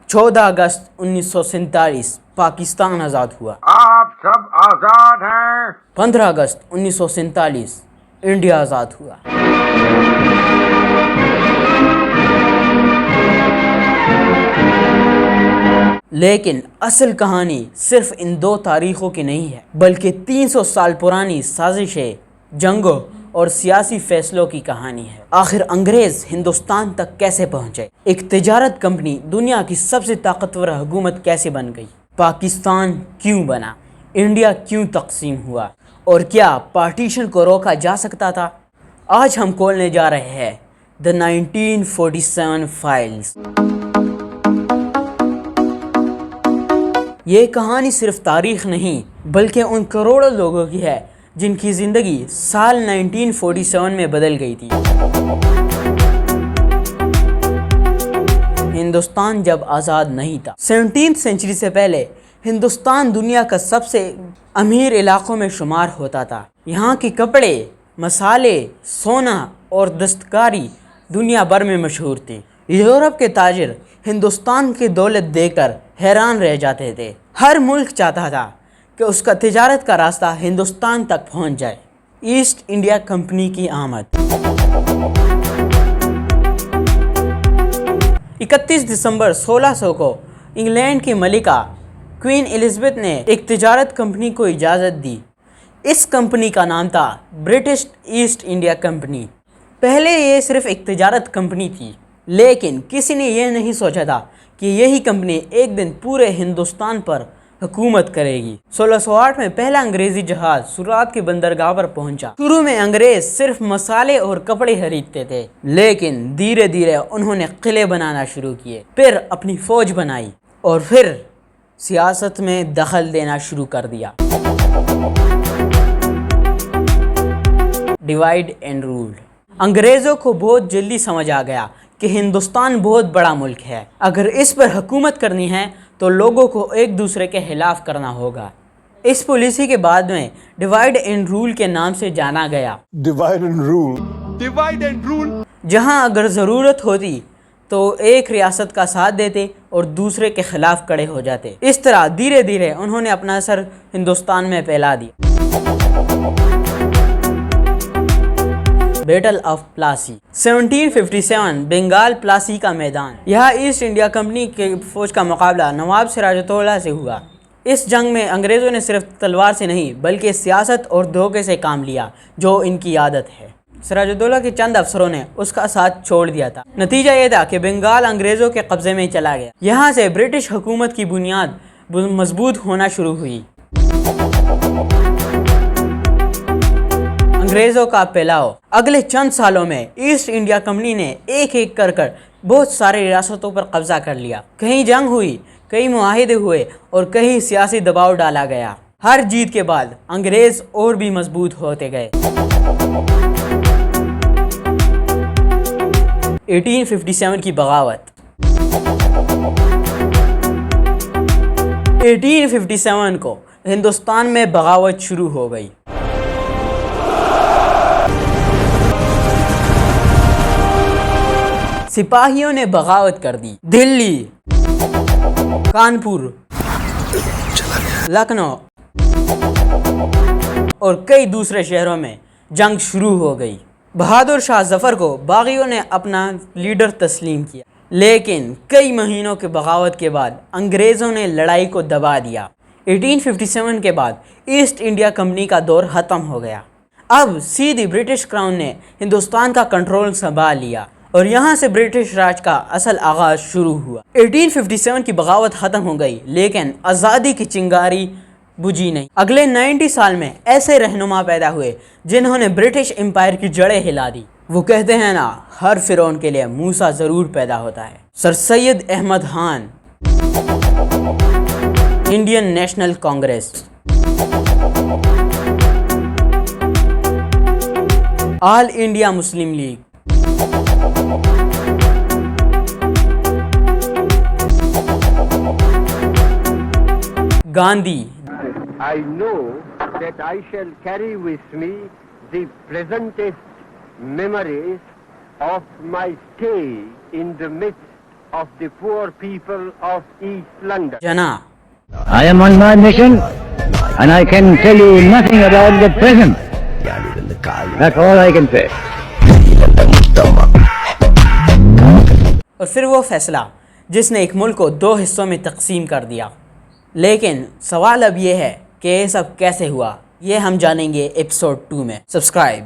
14 اگست 1947 پاکستان آزاد ہوا۔ آپ سب آزاد ہیں۔ 15 اگست 1947 انڈیا آزاد ہوا۔ لیکن اصل کہانی صرف ان دو تاریخوں کی نہیں ہے، بلکہ 300 سال پرانی سازشیں، جنگوں اور سیاسی فیصلوں کی کہانی ہے۔ آخر انگریز ہندوستان تک کیسے پہنچے؟ ایک تجارت کمپنی دنیا کی سب سے طاقتور حکومت کیسے بن گئی؟ پاکستان کیوں بنا؟ انڈیا کیوں تقسیم ہوا؟ اور کیا پارٹیشن کو روکا جا سکتا تھا؟ آج ہم کھولنے جا رہے ہیں The 1947 فائلز۔ یہ کہانی صرف تاریخ نہیں بلکہ ان کروڑوں لوگوں کی ہے جن کی زندگی سال 1947 میں بدل گئی تھی۔ ہندوستان جب آزاد نہیں تھا، 17ویں سینچری سے پہلے ہندوستان دنیا کا سب سے امیر علاقوں میں شمار ہوتا تھا۔ یہاں کے کپڑے، مسالے، سونا اور دستکاری دنیا بھر میں مشہور تھی۔ یورپ کے تاجر ہندوستان کی دولت دیکھ کر حیران رہ جاتے تھے۔ ہر ملک چاہتا تھا کہ اس کا تجارت کا راستہ ہندوستان تک پہنچ جائے۔ ایسٹ انڈیا کمپنی کی آمد۔ 31 دسمبر 1600 کو انگلینڈ کی ملکہ کوئین الزبتھ نے ایک تجارت کمپنی کو اجازت دی۔ اس کمپنی کا نام تھا برٹش ایسٹ انڈیا کمپنی۔ پہلے یہ صرف ایک تجارت کمپنی تھی، لیکن کسی نے یہ نہیں سوچا تھا کہ یہی کمپنی ایک دن پورے ہندوستان پر حکومت کرے گی۔ 1608 میں پہلا انگریزی جہاز سورات کی بندرگاہ پر پہنچا۔ شروع میں انگریز صرف مسالے اور کپڑے خریدتے تھے، لیکن دھیرے دھیرے انہوں نے قلعے بنانا شروع کیے، پھر اپنی فوج بنائی اور پھر سیاست میں دخل دینا شروع کر دیا۔ Divide and rule. انگریزوں کو بہت جلدی سمجھ آ گیا کہ ہندوستان بہت بڑا ملک ہے۔ اگر اس پر حکومت کرنی ہے تو لوگوں کو ایک دوسرے کے خلاف کرنا ہوگا۔ اس پالیسی کے بعد میں ڈیوائیڈ اینڈ رول کے نام سے جانا گیا۔ ڈیوائیڈ اینڈ رول، جہاں اگر ضرورت ہوتی تو ایک ریاست کا ساتھ دیتے اور دوسرے کے خلاف کھڑے ہو جاتے۔ اس طرح دھیرے دھیرے انہوں نے اپنا اثر ہندوستان میں پھیلا دیا۔ Battle of Plassey. 1757 بنگال پلاسی کا میدان۔ یہاں ایسٹ انڈیا کمپنی کے فوج کا مقابلہ نواب سراج الدولہ سے ہوا۔ اس جنگ میں انگریزوں نے صرف تلوار سے نہیں بلکہ سیاست اور دھوکے سے کام لیا، جو ان کی عادت ہے۔ سراج الدولہ کے چند افسروں نے اس کا ساتھ چھوڑ دیا تھا۔ نتیجہ یہ تھا کہ بنگال انگریزوں کے قبضے میں چلا گیا۔ یہاں سے برٹش حکومت کی بنیاد مضبوط ہونا شروع ہوئی۔ انگریزوں کا پھیلاؤ۔ اگلے چند سالوں میں ایسٹ انڈیا کمپنی نے ایک ایک کر بہت سارے ریاستوں پر قبضہ کر لیا۔ کہیں جنگ ہوئی، کئی معاہدے ہوئے اور کہیں سیاسی دباؤ ڈالا گیا۔ ہر جیت کے بعد انگریز اور بھی مضبوط ہوتے گئے۔ 1857 کی بغاوت۔ 1857 کو ہندوستان میں بغاوت شروع ہو گئی۔ سپاہیوں نے بغاوت کر دی۔ دلی، کانپور، لکھنؤ اور کئی دوسرے شہروں میں جنگ شروع ہو گئی۔ بہادر شاہ ظفر کو باغیوں نے اپنا لیڈر تسلیم کیا، لیکن کئی مہینوں کے بغاوت کے بعد انگریزوں نے لڑائی کو دبا دیا۔ 1857 کے بعد ایسٹ انڈیا کمپنی کا دور ختم ہو گیا۔ اب سیدھی برٹش کراؤن نے ہندوستان کا کنٹرول سنبھال لیا اور یہاں سے برٹش راج کا اصل آغاز شروع ہوا۔ 1857 کی بغاوت ختم ہو گئی، لیکن آزادی کی چنگاری بجھی نہیں۔ اگلے 90 سال میں ایسے رہنما پیدا ہوئے جنہوں نے برٹش امپائر کی جڑیں ہلا دی۔ وہ کہتے ہیں نا، ہر فرعون کے لیے موسیٰ ضرور پیدا ہوتا ہے۔ Sir Syed Ahmad Khan, Indian National Congress, All India Muslim League, Gandhi. I know that I shall carry with me the pleasantest memories of my stay in the midst of the poor people of East London. Jinnah I am on my mission and I can tell you nothing about the present. That's all I can say. اور پھر وہ فیصلہ جس نے ایک ملک کو 2 حصوں میں تقسیم کر دیا. لیکن سوال اب یہ ہے کہ یہ سب کیسے ہوا؟ یہ ہم جانیں گے ایپیسوڈ 2 میں. سبسکرائب.